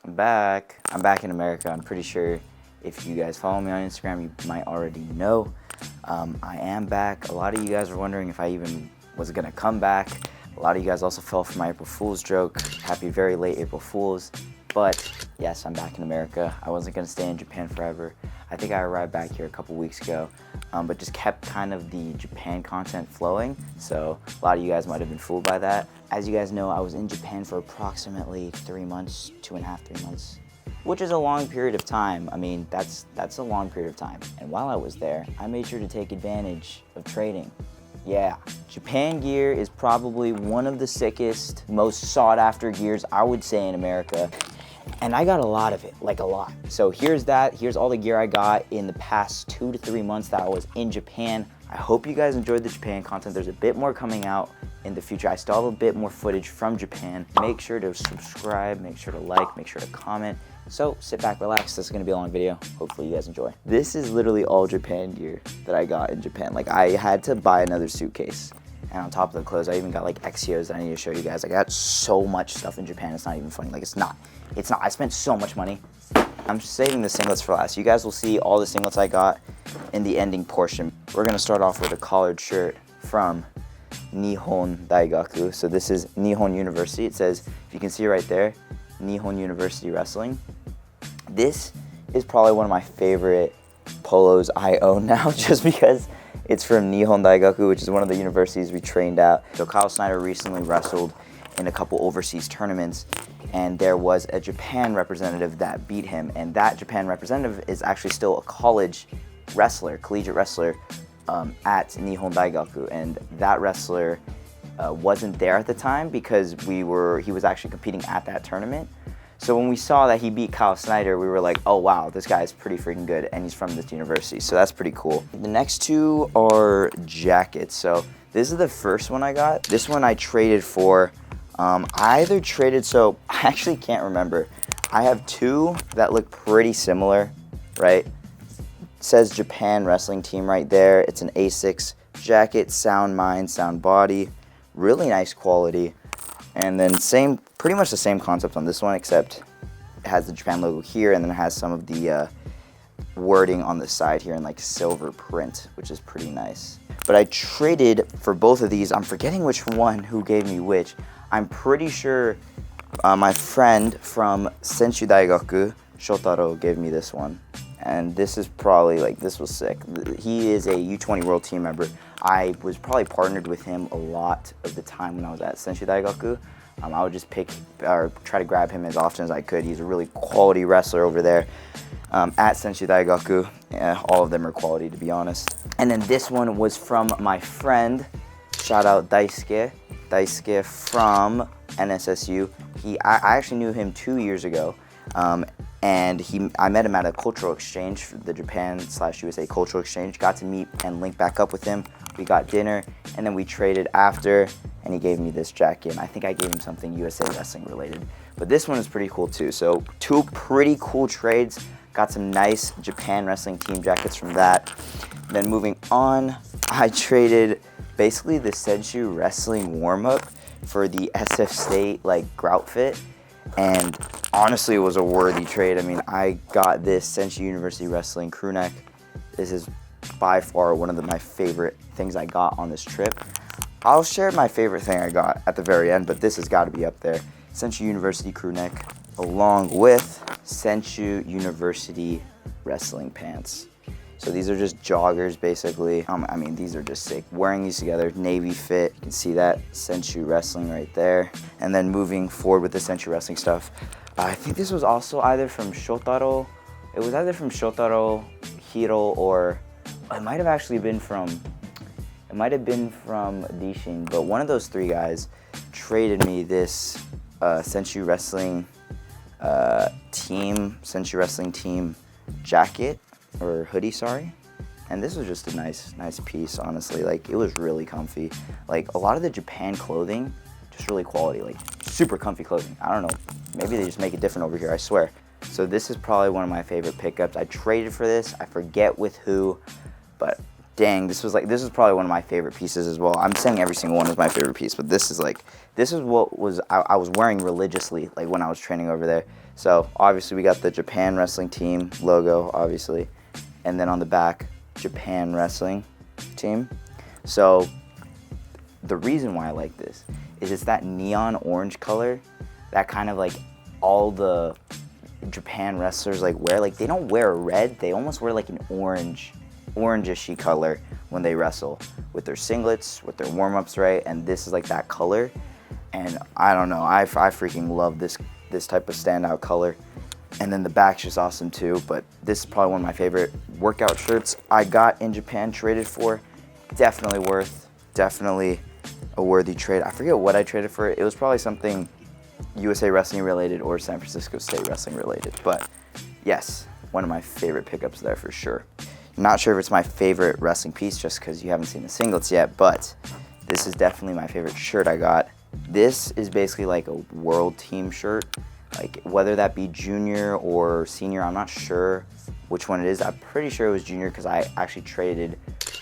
I'm back. I'm back in America. I'm pretty sure if you guys follow me on Instagram, you might already know. I am back. A lot of you guys were wondering if I even was gonna come back. A lot of you guys also fell for my April Fool's joke. Happy very late April Fool's. But yes, I'm back in America. I wasn't gonna stay in Japan forever. I think I arrived back here a couple weeks ago, but just kept kind of the Japan content flowing. So a lot of you guys might have been fooled by that. As you guys know, I was in Japan for approximately 3 months, 2.5, 3 months, which is a long period of time. I mean, that's a long period of time. And while I was there, I made sure to take advantage of trading. Yeah, Japan gear is probably one of the sickest, most sought after gears, I would say, in America. And I got a lot of it, like a lot. So here's that, here's all the gear I got in the past 2 to 3 months that I was in Japan. I hope you guys enjoyed the Japan content. There's a bit more coming out in the future. I still have a bit more footage from Japan. Make sure to subscribe, make sure to like, make sure to comment. So sit back, relax, this is gonna be a long video. Hopefully you guys enjoy. This is literally all Japan gear that I got in Japan. Like, I had to buy another suitcase. And on top of the clothes, I even got like Exios that I need to show you guys. Like, I got so much stuff in Japan, it's not even funny. Like, it's not. I spent so much money. I'm saving the singlets for last. You guys will see all the singlets I got in the ending portion. We're gonna start off with a collared shirt from Nihon Daigaku. So this is Nihon University. It says, if you can see right there, Nihon University Wrestling. This is probably one of my favorite polos I own now, just because it's from Nihon Daigaku, which is one of the universities we trained at. So Kyle Snyder recently wrestled in a couple overseas tournaments, and there was a Japan representative that beat him, and that Japan representative is actually still a college wrestler, collegiate wrestler at Nihon Daigaku, and that wrestler wasn't there at the time because he was actually competing at that tournament. So when we saw that he beat Kyle Snyder, we were like, oh wow, this guy is pretty freaking good, and he's from this university, so that's pretty cool. The next two are jackets. So this is the first one I got. This one I traded for. I either traded, so I actually can't remember. I have two that look pretty similar, right? It says Japan Wrestling Team right there. It's an A6 jacket, sound mind, sound body, really nice quality. And then pretty much the same concept on this one, except it has the Japan logo here, and then it has some of the wording on the side here in like silver print, which is pretty nice. But I traded for both of these. I'm forgetting which one who gave me which. I'm pretty sure my friend from Senshu Daigaku, Shotaro, gave me this one. And this is probably, like, this was sick. He is a U20 World Team member. I was probably partnered with him a lot of the time when I was at Senshu Daigaku. I would just pick or try to grab him as often as I could. He's a really quality wrestler over there at Senshu Daigaku. All of them are quality, to be honest. And then this one was from my friend, shout out Daisuke from NSSU. I actually knew him 2 years ago, and I met him at a cultural exchange, the Japan/USA cultural exchange. Got to meet and link back up with him. We got dinner, and then we traded after, and he gave me this jacket. And I think I gave him something USA Wrestling related. But this one is pretty cool too. So two pretty cool trades. Got some nice Japan Wrestling Team jackets from that. Then moving on, I traded basically the Senshu Wrestling warm-up for the SF State like grout fit, and honestly it was a worthy trade. I mean, I got this Senshu University Wrestling crew neck. This is by far one of my favorite things I got on this trip. I'll share my favorite thing I got at the very end, but this has got to be up there. Senshu University crew neck along with Senshu University wrestling pants. So these are just joggers, basically. I mean, these are just sick. Wearing these together, navy fit. You can see that Senshu Wrestling right there. And then moving forward with the Senshu Wrestling stuff, I think this was also either from Shotaro. It was either from Shotaro, Hiro, or it might have actually been from, Dishin. But one of those three guys traded me this Senshu Wrestling Senshu Wrestling Team jacket. Or hoodie, sorry. And this was just a nice piece, honestly. Like, it was really comfy. Like, a lot of the Japan clothing, just really quality, like super comfy clothing. I don't know, maybe they just make it different over here, I swear. So this is probably one of my favorite pickups. I traded for this, I forget with who, but dang, this is probably one of my favorite pieces as well. I'm saying every single one is my favorite piece, but this is what was I was wearing religiously like when I was training over there. So obviously we got the Japan Wrestling Team logo, obviously, and then on the back, Japan Wrestling Team. So the reason why I like this is it's that neon orange color that kind of like all the Japan wrestlers like wear. Like they don't wear red, they almost wear like an orange-ishy color when they wrestle with their singlets, with their warm-ups, right? And this is like that color. And I don't know, I freaking love this type of standout color. And then the back's just awesome too, but this is probably one of my favorite workout shirts I got in Japan, traded for. Definitely a worthy trade. I forget what I traded for. It was probably something USA Wrestling related or San Francisco State Wrestling related, but yes, one of my favorite pickups there for sure. Not sure if it's my favorite wrestling piece just because you haven't seen the singlets yet, but this is definitely my favorite shirt I got. This is basically like a world team shirt, like whether that be junior or senior, I'm not sure which one it is. I'm pretty sure it was junior because I actually traded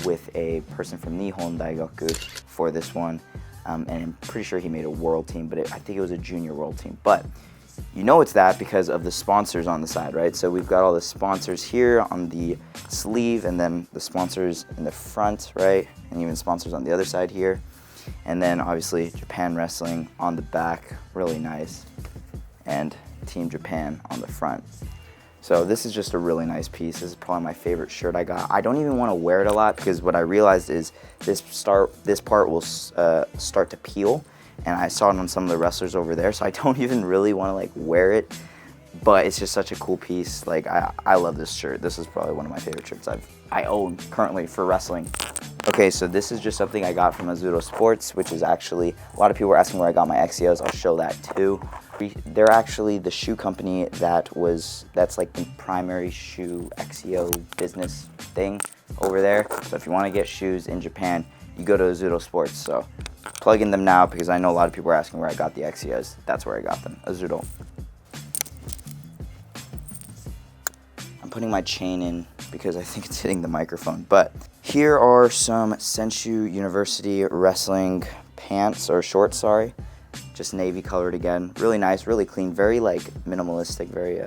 with a person from Nihon Daigaku for this one, and I'm pretty sure he made a world team, but I think it was a junior world team. But you know it's that because of the sponsors on the side, right? So we've got all the sponsors here on the sleeve, and then the sponsors in the front, right? And even sponsors on the other side here. And then obviously Japan Wrestling on the back, really nice. And Team Japan on the front. So this is just a really nice piece. This is probably my favorite shirt I got. I don't even want to wear it a lot because what I realized is this part will start to peel, and I saw it on some of the wrestlers over there, so I don't even really want to like wear it, but it's just such a cool piece. Like I love this shirt. This is probably one of my favorite shirts I own currently for wrestling. Okay, so this is just something I got from Azuro Sports, which is actually, a lot of people were asking where I got my XEOs. I'll show that too. They're actually the shoe company that's like the primary shoe XEO business thing over there. So if you want to get shoes in Japan, you go to Azuro Sports. So plug in them now because I know a lot of people are asking where I got the XEOs. That's where I got them, Azuro. I'm putting my chain in because I think it's hitting the microphone. But here are some Senshu University wrestling pants, or shorts, sorry. Just navy colored again. Really nice, really clean, very like minimalistic, very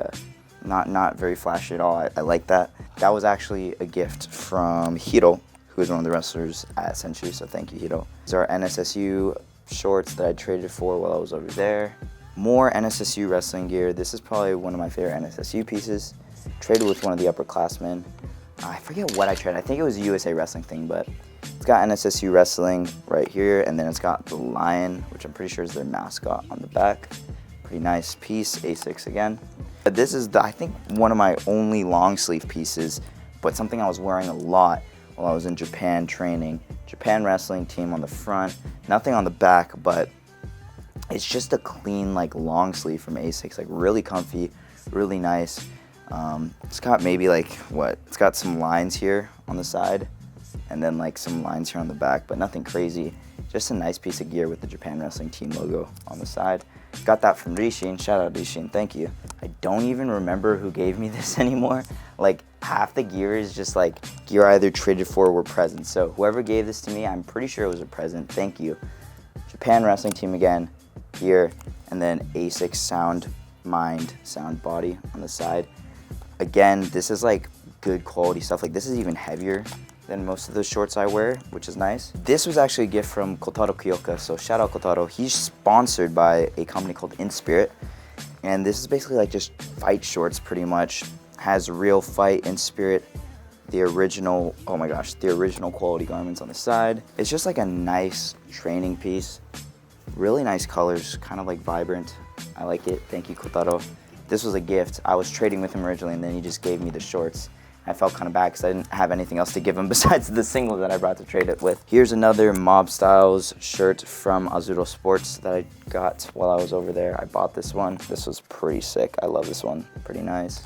not very flashy at all. I like that. That was actually a gift from Hiro, who is one of the wrestlers at Senshu, so thank you, Hiro. These are NSSU shorts that I traded for while I was over there. More NSSU wrestling gear. This is probably one of my favorite NSSU pieces. Traded with one of the upperclassmen. I forget what I traded. I think it was a USA Wrestling thing, but it's got NSSU Wrestling right here, and then it's got the lion, which I'm pretty sure is their mascot, on the back. Pretty nice piece, A6 again. But this is, I think, one of my only long sleeve pieces, but something I was wearing a lot while I was in Japan training. Japan Wrestling Team on the front, nothing on the back, but it's just a clean, like, long sleeve from A6, like really comfy, really nice. It's got maybe like, it's got some lines here on the side and then like some lines here on the back, but nothing crazy. Just a nice piece of gear with the Japan Wrestling Team logo on the side. Got that from Rishin, shout out Rishin, thank you. I don't even remember who gave me this anymore. Like half the gear is just like gear I either traded for or were presents. So whoever gave this to me, I'm pretty sure it was a present, thank you. Japan Wrestling Team again, here, and then A6 Sound body on the side. Again, this is like good quality stuff. Like this is even heavier than most of the shorts I wear, which is nice. This was actually a gift from Kotaro Kyoka, so shout out Kotaro. He's sponsored by a company called In Spirit, and this is basically like just fight shorts pretty much. Has real fight In Spirit, the original, oh my gosh, the original quality garments on the side. It's just like a nice training piece. Really nice colors, kind of like vibrant. I like it, thank you Kotaro. This was a gift. I was trading with him originally, and then he just gave me the shorts. I felt kind of bad because I didn't have anything else to give him besides the singlet that I brought to trade it with. Here's another Mob Styles shirt from Azuro Sports that I got while I was over there. I bought this one. This was pretty sick. I love this one. Pretty nice.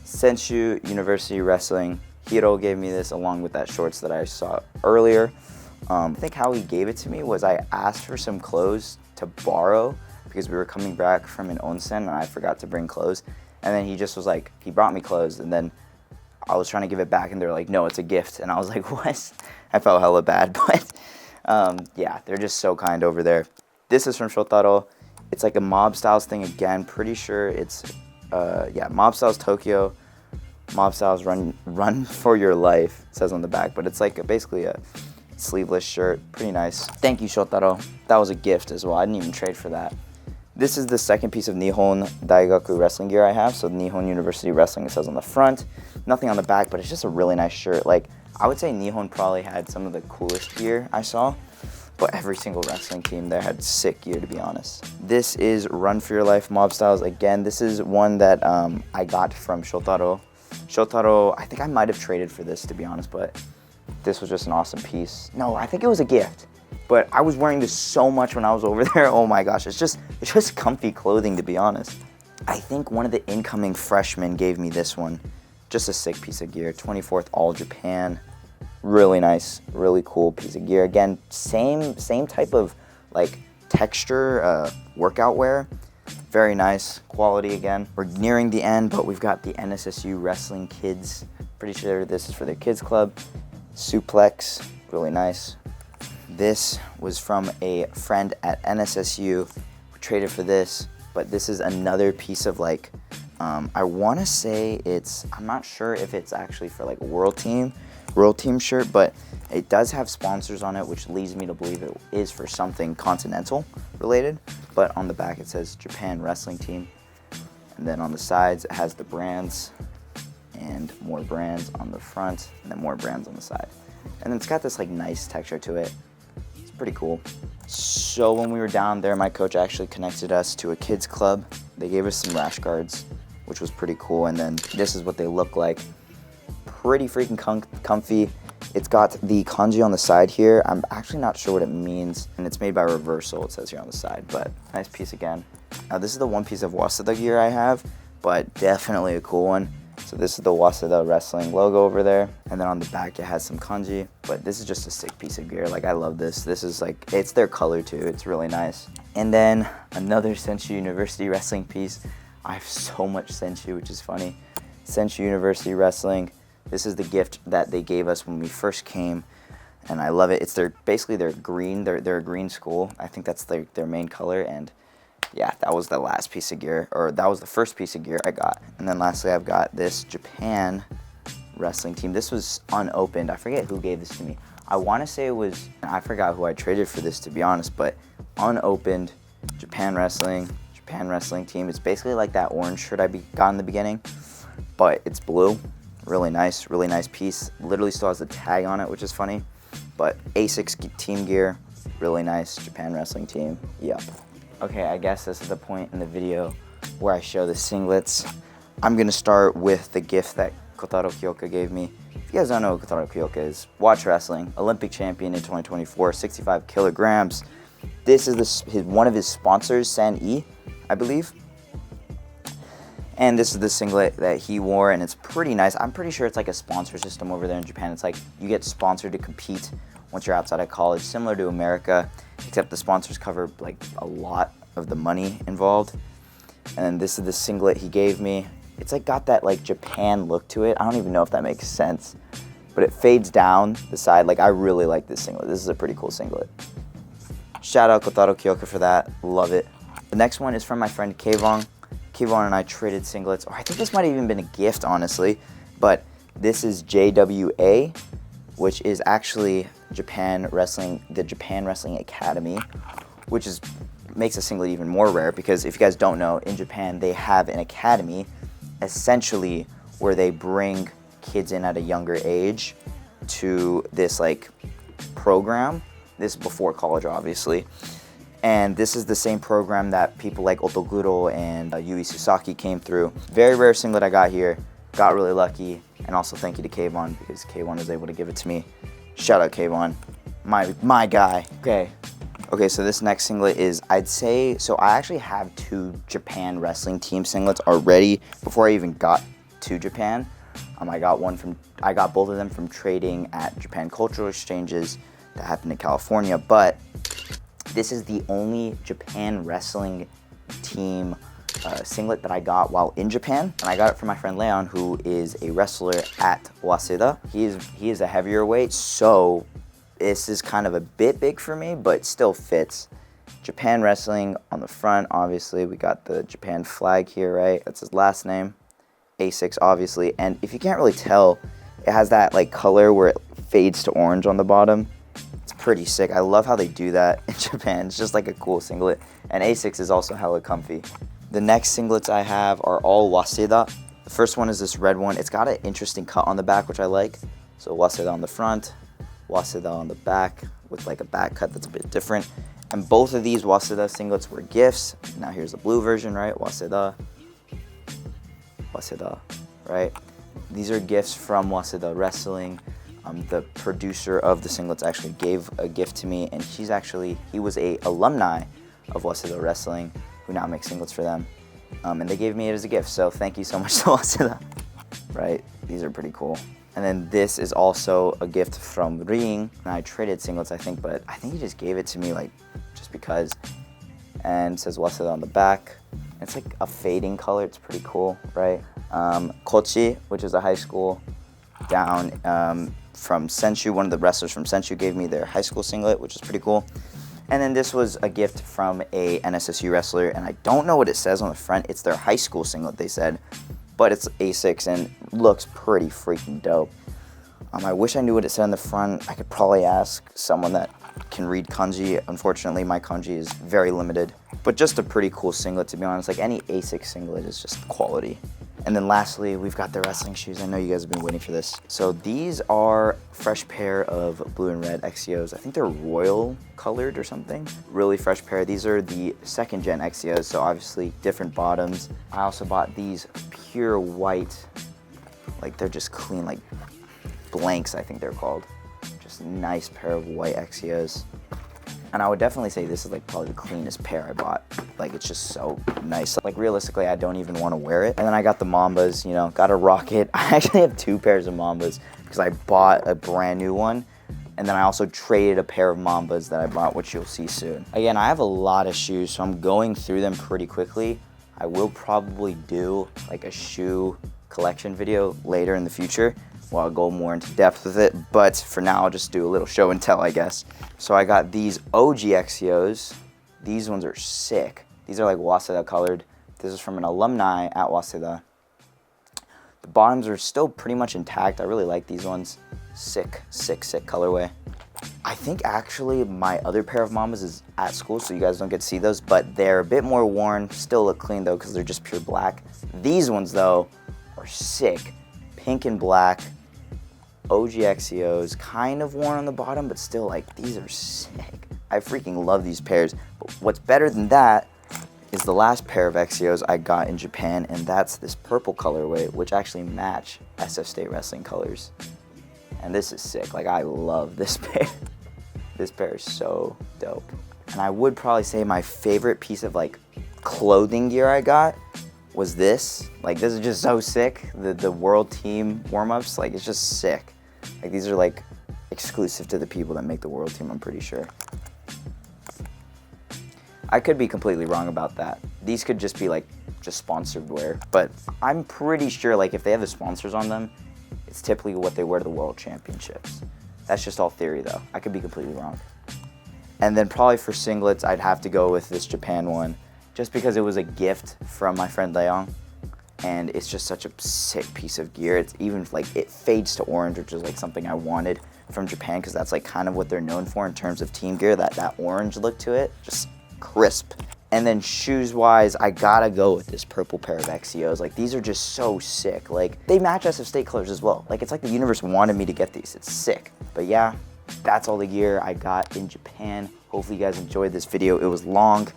Senshu University Wrestling. Hiro gave me this along with that shorts that I saw earlier. I think how he gave it to me was I asked for some clothes to borrow because we were coming back from an onsen and I forgot to bring clothes. And then he just was like, he brought me clothes, and then I was trying to give it back, and they're like, no, it's a gift. And I was like, what? I felt hella bad, but yeah, they're just so kind over there. This is from Shotaro. It's like a Mob Styles thing again. Pretty sure it's, yeah, Mob Styles Tokyo. Mob Styles run for your life, it says on the back. But it's like basically a sleeveless shirt. Pretty nice. Thank you, Shotaro. That was a gift as well. I didn't even trade for that. This is the second piece of Nihon Daigaku wrestling gear I have. So Nihon University Wrestling, it says on the front. Nothing on the back, but it's just a really nice shirt. Like, I would say Nihon probably had some of the coolest gear I saw, but every single wrestling team there had sick gear, to be honest. This is Run For Your Life Mob Styles. Again, this is one that I got from Shotaro. Shotaro, I think I might have traded for this, to be honest, but this was just an awesome piece. No, I think it was a gift. But I was wearing this so much when I was over there. Oh my gosh, it's just comfy clothing, to be honest. I think one of the incoming freshmen gave me this one. Just a sick piece of gear. 24th All Japan. Really nice, really cool piece of gear. Again, same type of like texture, workout wear. Very nice quality again. We're nearing the end, but we've got the NSSU Wrestling Kids. Pretty sure this is for their kids club. Suplex, really nice. This was from a friend at NSSU who traded for this, but this is another piece of like, I want to say I'm not sure if it's actually for like a World Team shirt, but it does have sponsors on it, which leads me to believe it is for something continental related. But on the back it says Japan Wrestling Team, and then on the sides it has the brands and more brands on the front, and then more brands on the side. And then it's got this like nice texture to it. Pretty cool. So when we were down there, my coach actually connected us to a kids club. They gave us some rash guards, which was pretty cool. And then this is what they look like. Pretty freaking comfy. It's got the kanji on the side here. I'm actually not sure what it means, and it's made by Reversal, it says here on the side, but nice piece again. Now this is the one piece of Waseda gear I have, but definitely a cool one. So this is the Waseda Wrestling logo over there. And then on the back, it has some kanji. But this is just a sick piece of gear. Like, I love this. This is like, it's their color too. It's really nice. And then another Senshu University Wrestling piece. I have so much Senshu, which is funny. Senshu University Wrestling. This is the gift that they gave us when we first came. And I love it. It's basically their green. They're a green school. I think that's their main color. And yeah, that was the last piece of gear, or that was the first piece of gear I got. And then lastly, I've got this Japan Wrestling Team. This was unopened. I forget who gave this to me. I want to say it was, I forgot who I traded for this, to be honest, but unopened Japan Wrestling Team. It's basically like that orange shirt I got in the beginning, but it's blue. Really nice piece. Literally still has the tag on it, which is funny. But A6 team gear, really nice Japan Wrestling Team. Yep. Okay, I guess this is the point in the video where I show the singlets. I'm gonna start with the gift that Kotaro Kyoka gave me. If you guys don't know who Kotaro Kyoka is, watch wrestling, Olympic champion in 2024, 65 kilograms. This is one of his sponsors, San-E, I believe. And this is the singlet that he wore, and it's pretty nice. I'm pretty sure it's like a sponsor system over there in Japan. It's like you get sponsored to compete once you're outside of college, similar to America, except the sponsors cover like a lot of the money involved. And then this is the singlet he gave me. It's like got that like Japan look to it. I don't even know if that makes sense, but it fades down the side. Like, I really like this singlet. This is a pretty cool singlet. Shout out Kotaro Kyoka for that. Love it. The next one is from my friend Kayvon. Kayvon and I traded singlets, or I think this might have even been a gift, honestly, but this is JWA, which is actually the Japan Wrestling Academy, which makes a singlet even more rare, because if you guys don't know, in Japan they have an academy essentially where they bring kids in at a younger age to this like program. This is before college, obviously. And this is the same program that people like Otoguro and Yui Susaki came through. Very rare singlet I got here. Got really lucky. And also thank you to Kayvon, because Kayvon was able to give it to me. Shout out Kayvon, my guy. Okay, so this next singlet is, I'd say, so I actually have two Japan Wrestling Team singlets already before I even got to Japan. I got both of them from trading at Japan Cultural Exchanges that happened in California, but this is the only Japan Wrestling Team singlet that I got while in Japan, and I got it from my friend Leon, who is a wrestler at Waseda. He is a heavier weight, so this is kind of a bit big for me, but still fits. Japan Wrestling on the front, obviously. We got the Japan flag here, right? That's his last name. A6, obviously. And if you can't really tell, it has that like color where it fades to orange on the bottom. It's pretty sick. I love how they do that in Japan. It's just like a cool singlet. And A6 is also hella comfy. The next singlets I have are all Waseda. The first one is this red one. It's got an interesting cut on the back, which I like. So Waseda on the front, Waseda on the back with like a back cut that's a bit different. And both of these Waseda singlets were gifts. Now here's the blue version, right? Waseda, right? These are gifts from Waseda Wrestling. The producer of the singlets actually gave a gift to me, and he was a alumni of Waseda Wrestling who now makes singlets for them. And they gave me it as a gift, so thank you so much to Waseda, right? These are pretty cool. And then this is also a gift from Ring. And I traded singlets, I think, but I think he just gave it to me like just because. And it says Waseda on the back. It's like a fading color. It's pretty cool, right? Kochi, which is a high school down from Senshu. One of the wrestlers from Senshu gave me their high school singlet, which is pretty cool. And then this was a gift from a NSSU wrestler, and I don't know what it says on the front. It's their high school singlet, they said. But it's A6 and looks pretty freaking dope. I wish I knew what it said on the front. I could probably ask someone that can read kanji. Unfortunately, my kanji is very limited. But just a pretty cool singlet, to be honest. Like any A6 singlet is just quality. And then lastly, we've got the wrestling shoes. I know you guys have been waiting for this. So these are a fresh pair of blue and red XCOs. I think they're royal colored or something. Really fresh pair. These are the 2nd gen XCOs, so obviously different bottoms. I also bought these pure white, like they're just clean, like blanks, I think they're called. Just a nice pair of white XCOs. And I would definitely say this is like probably the cleanest pair I bought. Like it's just so nice. Like realistically, I don't even want to wear it. And then I got the Mambas, you know, got a Rocket. I actually have 2 pairs of Mambas because I bought a brand new one. And then I also traded a pair of Mambas that I bought, which you'll see soon. Again, I have a lot of shoes, so I'm going through them pretty quickly. I will probably do like a shoe collection video later in the future. Well, I'll go more into depth with it, but for now, I'll just do a little show and tell, I guess. So I got these OG XCOs. These ones are sick. These are like Waseda colored. This is from an alumni at Waseda. The bottoms are still pretty much intact. I really like these ones. Sick, sick, sick colorway. I think actually my other pair of Mambas is at school, so you guys don't get to see those, but they're a bit more worn. Still look clean though, because they're just pure black. These ones though are sick. Pink and black. OG XCOs, kind of worn on the bottom, but still like, these are sick. I freaking love these pairs. But what's better than that is the last pair of XCOs I got in Japan, and that's this purple colorway, which actually match SF State Wrestling colors. And this is sick. Like, I love this pair. This pair is so dope. And I would probably say my favorite piece of like clothing gear I got was this. Like, this is just so sick. The world team warm-ups, like, it's just sick. Like, these are like exclusive to the people that make the world team, I'm pretty sure. I could be completely wrong about that. These could just be like just sponsored wear, but I'm pretty sure like if they have the sponsors on them, it's typically what they wear to the world championships. That's just all theory though. I could be completely wrong. And then probably for singlets, I'd have to go with this Japan one, just because it was a gift from my friend Leon. And it's just such a sick piece of gear. It's even like, it fades to orange, which is like something I wanted from Japan, because that's like kind of what they're known for in terms of team gear, that orange look to it, just crisp. And then shoes wise, I gotta go with this purple pair of XCOs. Like, these are just so sick. Like, they match SF State colors as well. Like, it's like the universe wanted me to get these. It's sick. But yeah, that's all the gear I got in Japan. Hopefully you guys enjoyed this video. It was long,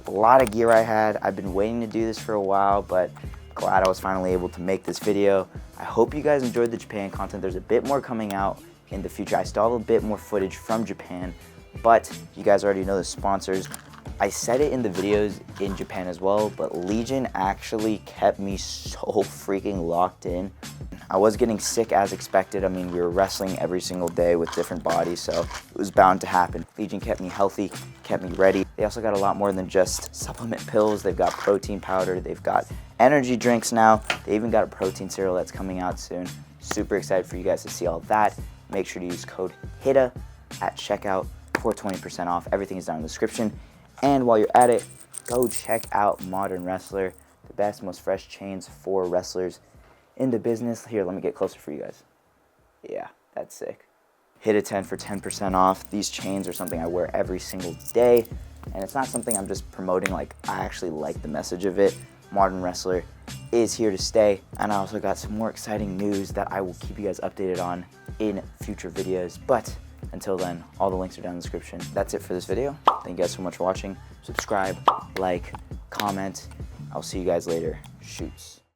a lot of gear I had. I've been waiting to do this for a while, but glad I was finally able to make this video. I hope you guys enjoyed the Japan content. There's a bit more coming out in the future. I still have a bit more footage from Japan, but you guys already know the sponsors. I said it in the videos in Japan as well, but Legion actually kept me so freaking locked in. I was getting sick as expected. I mean, we were wrestling every single day with different bodies, so it was bound to happen. Legion kept me healthy, kept me ready. They also got a lot more than just supplement pills. They've got protein powder, they've got energy drinks now. They even got a protein cereal that's coming out soon. Super excited for you guys to see all that. Make sure to use code HITA at checkout for 20% off. Everything is down in the description. And while you're at it, go check out Modern Wrestler, the best, most fresh chains for wrestlers in the business. Here, let me get closer for you guys. Yeah, that's sick. Hit a 10 for 10% off. These chains are something I wear every single day, and it's not something I'm just promoting. Like, I actually like the message of it. Modern Wrestler is here to stay, and I also got some more exciting news that I will keep you guys updated on in future videos. But until then, all the links are down in the description. That's it for this video. Thank you guys so much for watching. Subscribe, like, comment. I'll see you guys later. Shoots.